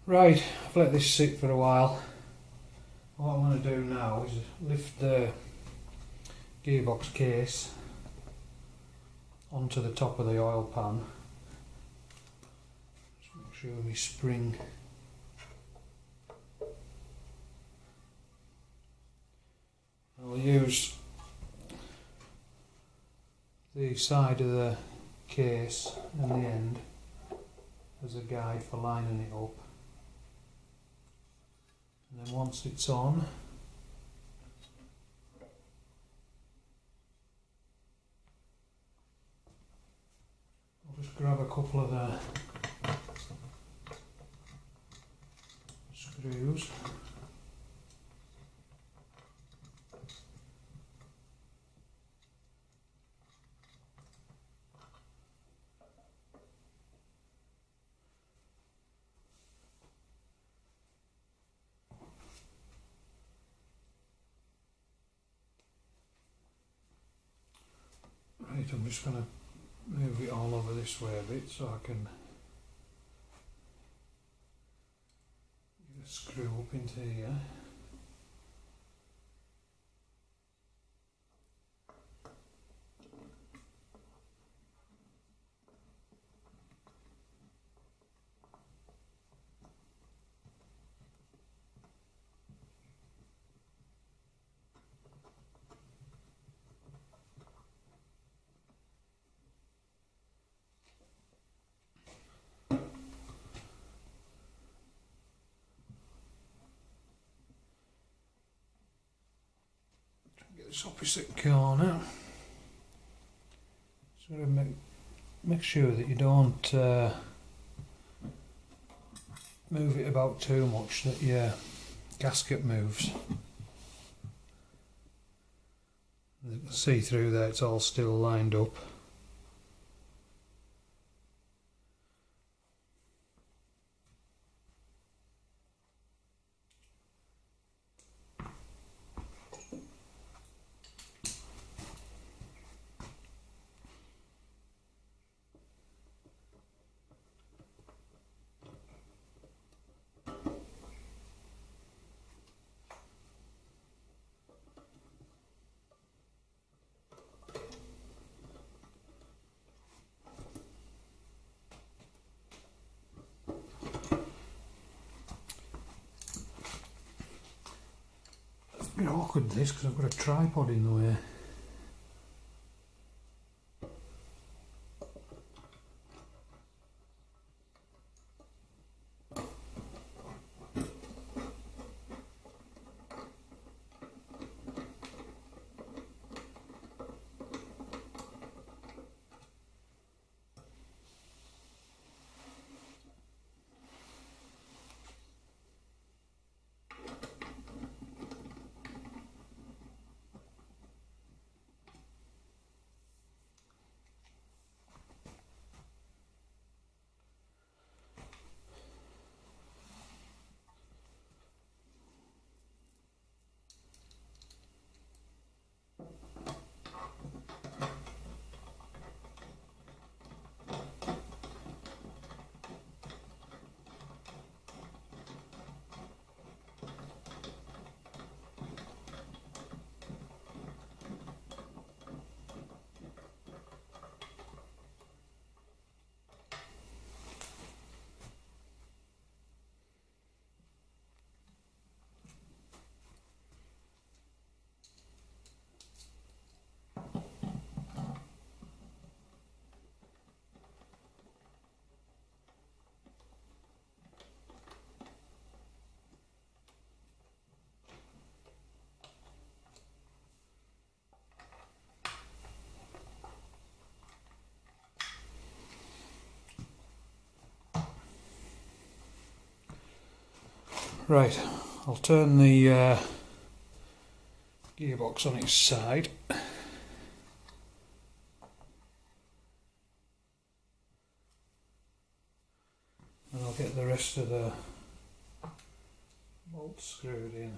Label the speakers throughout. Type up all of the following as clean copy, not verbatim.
Speaker 1: Right, I've let this sit for a while. What I'm going to do now is lift the gearbox case onto the top of the oil pan. Just make sure my spring I'll use the side of the case and the end as a guide for lining it up, and then once it's on, I'll just grab a couple of the screws. Right, I'm just going to move it all over this way a bit so I can get a screw up into here. Get this opposite corner. Sort of make sure that you don't move it about too much, that your gasket moves. You can see through there it's all still lined up. It's a bit awkward this because I've got a tripod in the way. Right, I'll turn the gearbox on its side. And I'll get the rest of the bolts screwed in.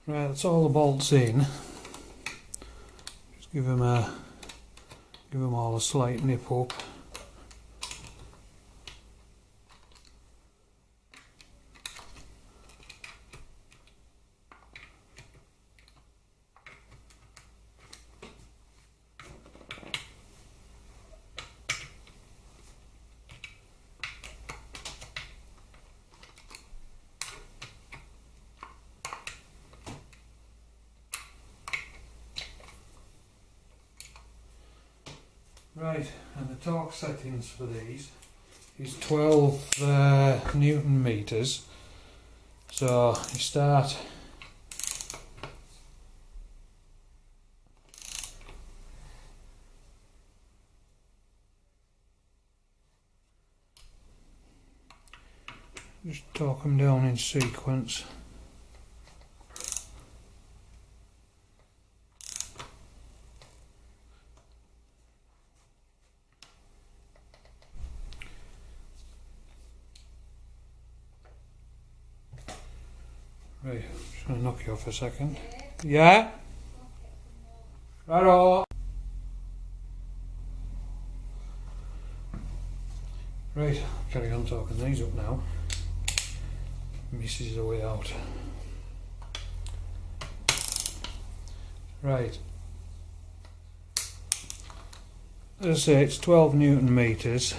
Speaker 1: Right, that's all the bolts in. Just give them all a slight nip up. Right, and the torque settings for these is 12 Newton meters. So you start just torque them down in sequence. Right, just going to knock you off a second. Yeah? Righto! Right, carry on talking these up now. Misses the way out. Right. As I say, it's 12 Newton meters.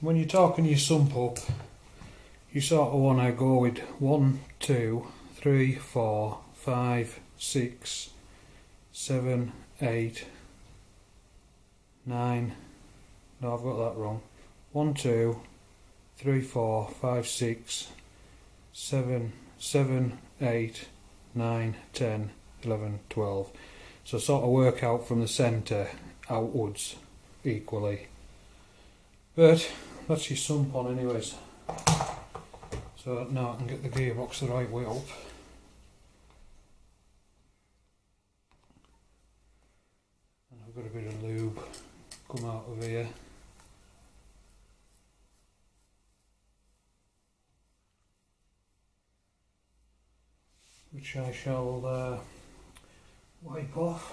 Speaker 1: when you're talking your sump up, you sort of want to go with 1, 2, 3, 4, 5, 6, 7, 8, 9. No, I've got that wrong. 1, 2, 3, 4, 5, 6, 7, 8, 9, 10, 11, 12. So sort of work out from the centre outwards equally. But that's your sump on anyways. So now I can get the gearbox the right way up. And I've got a bit of lube come out of here. Which I shall wipe off.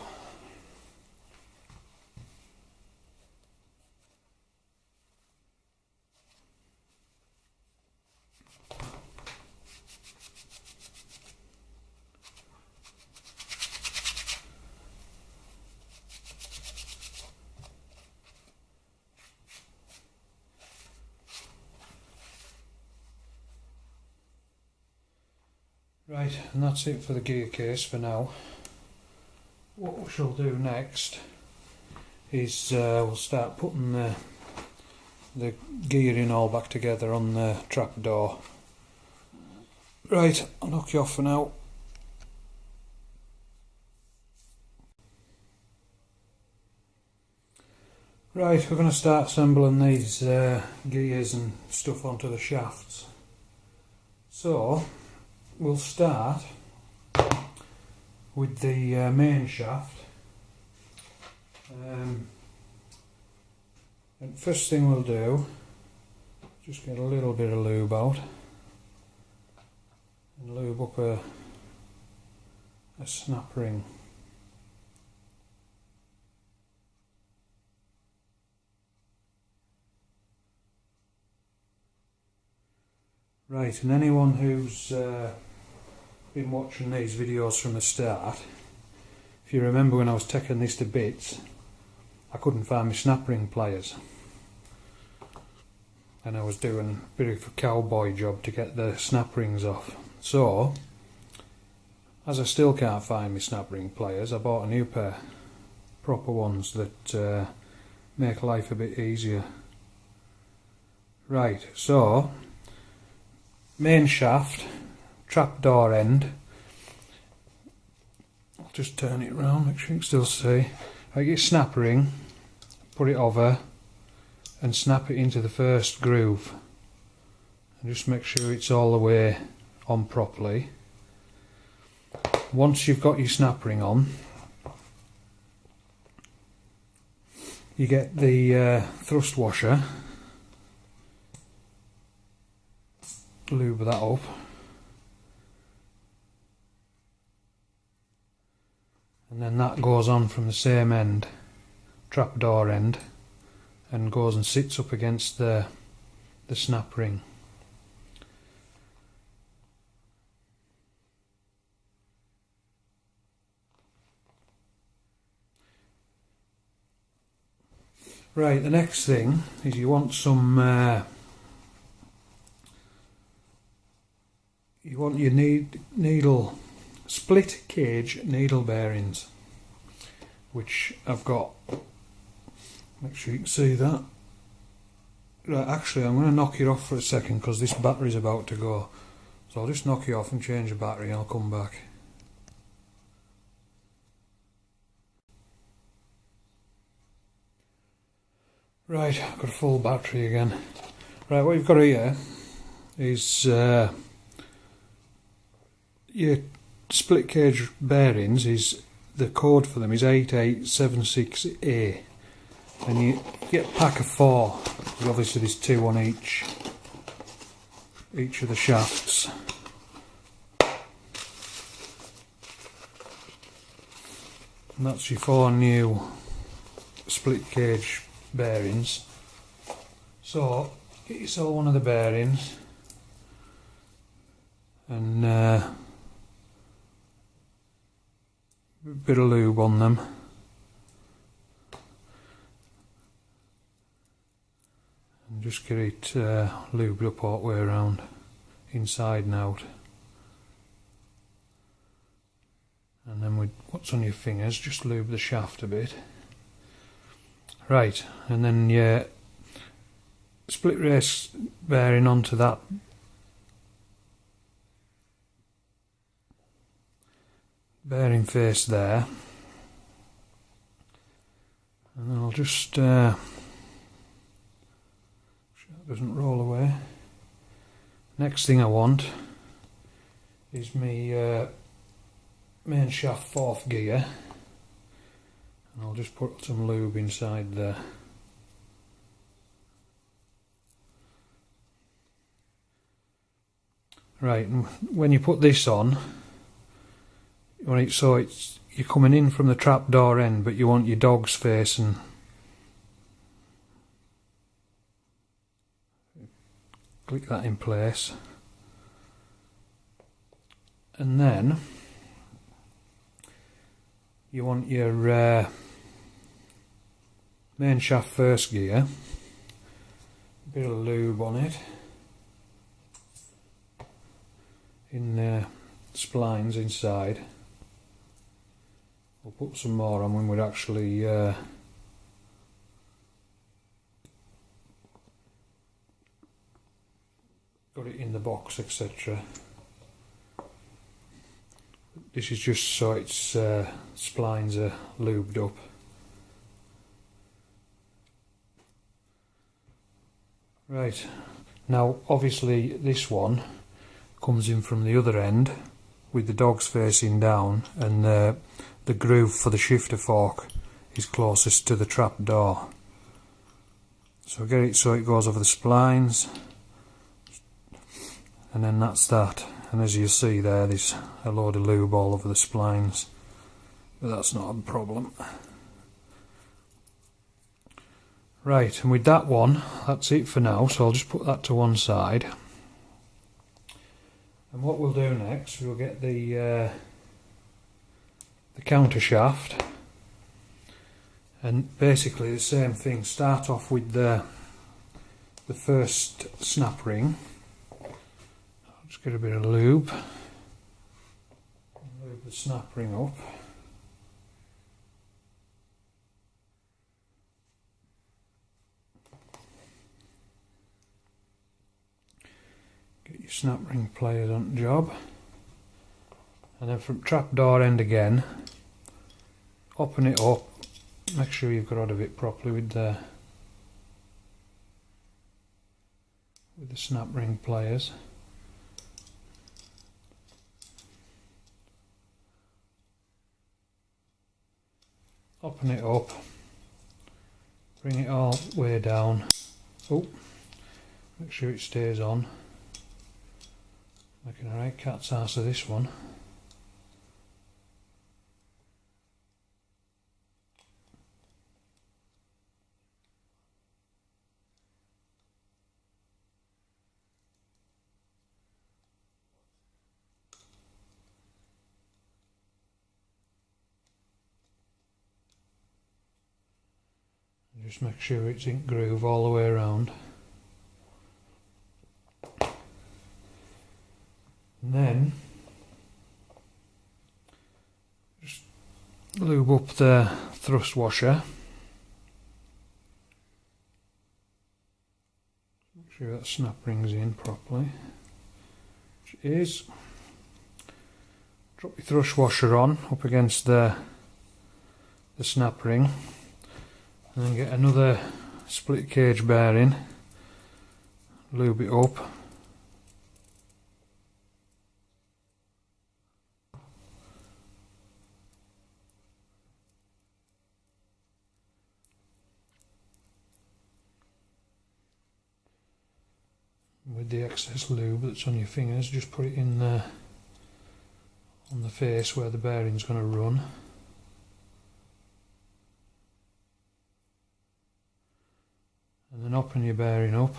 Speaker 1: Right, and that's it for the gear case for now. What we shall do next is we'll start putting the gearing all back together on the trapdoor. Right, I'll knock you off for now. Right, we're going to start assembling these gears and stuff onto the shafts. So we'll start with the main shaft. And first thing we'll do, just get a little bit of lube out and lube up a snap ring. Right, and anyone who's been watching these videos from the start, if you remember when I was taking this to bits, I couldn't find my snap ring pliers, and I was doing a bit of a cowboy job to get the snap rings off. So, as I still can't find my snap ring pliers, I bought a new pair, proper ones that make life a bit easier. Right, so main shaft, trapdoor end. I'll just turn it around, make sure you can still see. I get a snap ring, put it over and snap it into the first groove, and just make sure it's all the way on properly. Once you've got your snap ring on, you get the thrust washer, lube that up, and then that goes on from the same end, trapdoor end, and goes and sits up against the snap ring. Right, the next thing is you want some you want your needle split cage needle bearings, which I've got. Make sure you can see that. Right, actually I'm going to knock you off for a second because this battery's about to go, so I'll just knock you off and change the battery and I'll come back. Right, I've got a full battery again. Right, what you've got here is your split cage bearings. Is the code for them is 8876A, and you get a pack of 4. Obviously there's 2 on each of the shafts. And that's your 4 new split cage bearings. So get yourself one of the bearings and a bit of lube on them, and just get it lubed up all the way around, inside and out. And then with what's on your fingers, just lube the shaft a bit. Right, and then your split race bearing onto that bearing face there, and then I'll just sure it doesn't roll away. Next thing I want is my main shaft 4th gear, and I'll just put some lube inside there. Right, and when you put this on, so you're coming in from the trapdoor end, but you want your dog's face, and click that in place, and then you want your main shaft 1st gear, a bit of lube on it, in the splines inside. We'll put some more on when we're actually got it in the box, etc. This is just so its splines are lubed up. Right, now obviously this one comes in from the other end with the dogs facing down, and the groove for the shifter fork is closest to the trap door. So get it so it goes over the splines, and then that's that. And as you see there, there's a load of lube all over the splines, but that's not a problem. Right, and with that one, that's it for now, so I'll just put that to one side. And what we'll do next, we'll get the counter shaft, and basically the same thing. Start off with the first snap ring. I'll just get a bit of lube the snap ring up. Get your snap ring pliers on the job, and then from trapdoor end again, open it up, make sure you've got hold of it properly with the snap ring pliers. Open it up, bring it all the way down. Oh, make sure it stays on. Making a right cat's ass of this one. Just make sure it's in groove all the way around. And then just lube up the thrust washer. Make sure that snap ring's in properly, which it is. Drop your thrust washer on up against the snap ring, and then get another split cage bearing, lube it up. With the excess lube that's on your fingers, just put it in there on the face where the bearing's going to run. And then open your bearing up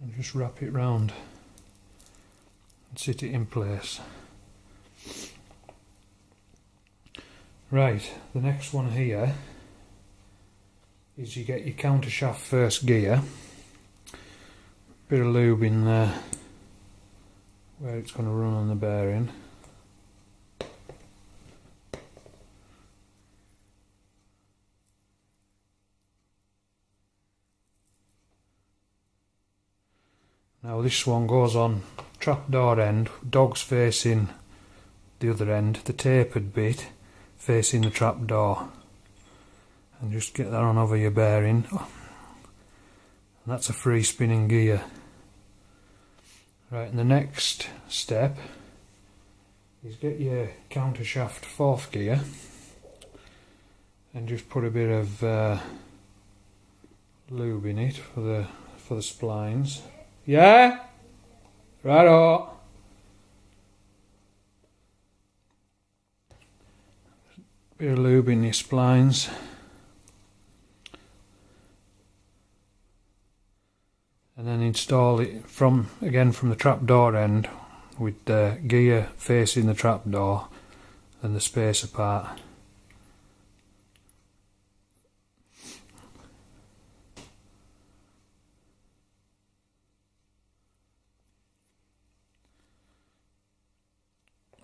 Speaker 1: and just wrap it round and sit it in place. Right, the next one here is you get your countershaft first gear, bit of lube in there where it's going to run on the bearing. Now this one goes on trapdoor end, dogs facing the other end, the tapered bit facing the trapdoor, and just get that on over your bearing. And that's a free spinning gear. Right, and the next step is get your countershaft fourth gear and just put a bit of lube in it for the splines. Yeah? Righto. Bit of lube in your splines. And then install it again from the trapdoor end with the gear facing the trapdoor and the space apart.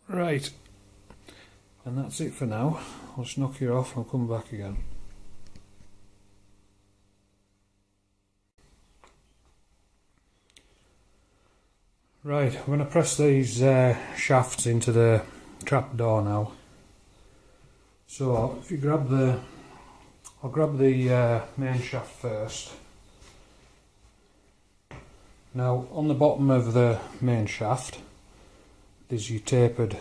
Speaker 1: Right, and that's it for now. I'll just knock you off and I'll come back again. Right, I'm going to press these shafts into the trapdoor now. So if you grab I'll grab the main shaft first. Now on the bottom of the main shaft there's your tapered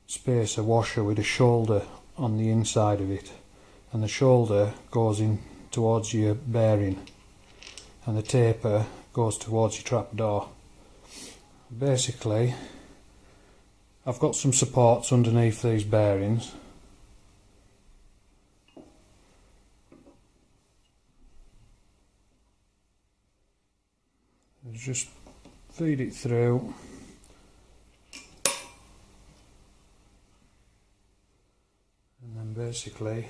Speaker 1: spacer washer with a shoulder on the inside of it, and the shoulder goes in towards your bearing and the taper goes towards your trapdoor. Basically I've got some supports underneath these bearings. Just feed it through. And then basically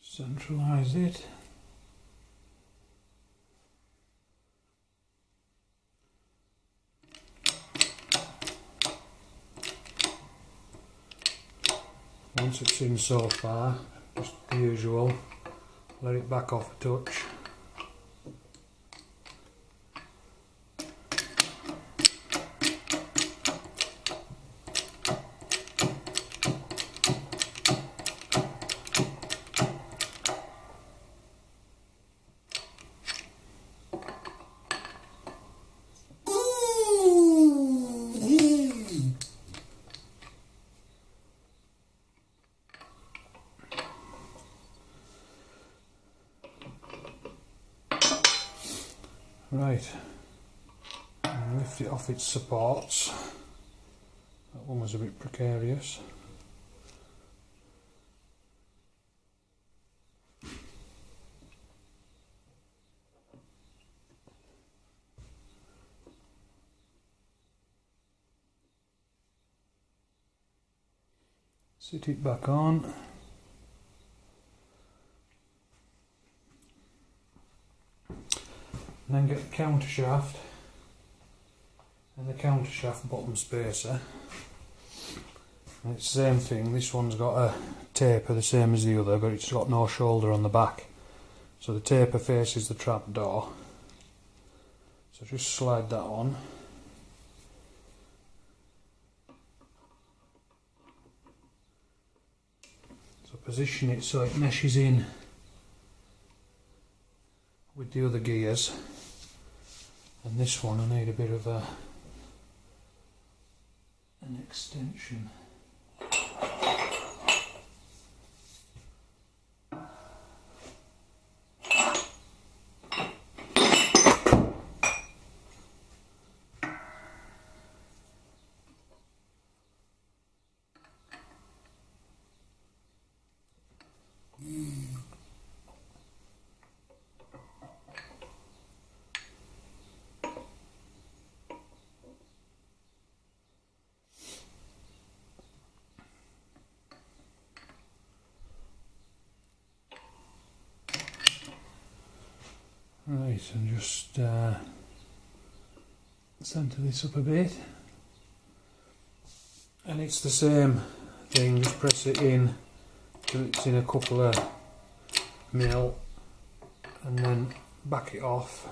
Speaker 1: centralise it. Once it's in so far, just the usual, let it back off a touch. Right, and lift it off its supports. That one was a bit precarious. Sit it back on. And then get the countershaft and the countershaft bottom spacer. And it's the same thing, this one's got a taper the same as the other, but it's got no shoulder on the back. So the taper faces the trapdoor. So just slide that on. So position it so it meshes in with the other gears, and this one I need a bit of an extension. Right, and just centre this up a bit, and it's the same thing, just press it in till it's in a couple of mil and then back it off,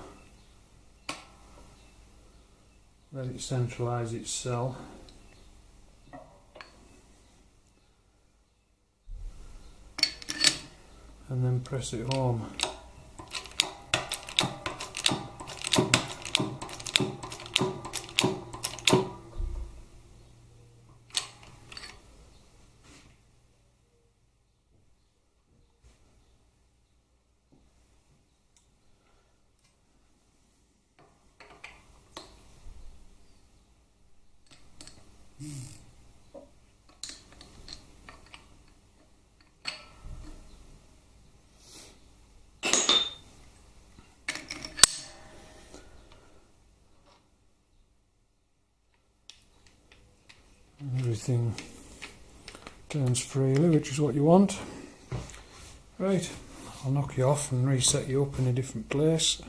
Speaker 1: let it centralise itself. And then press it home. Everything turns freely, which is what you want. Right, I'll knock you off and reset you up in a different place.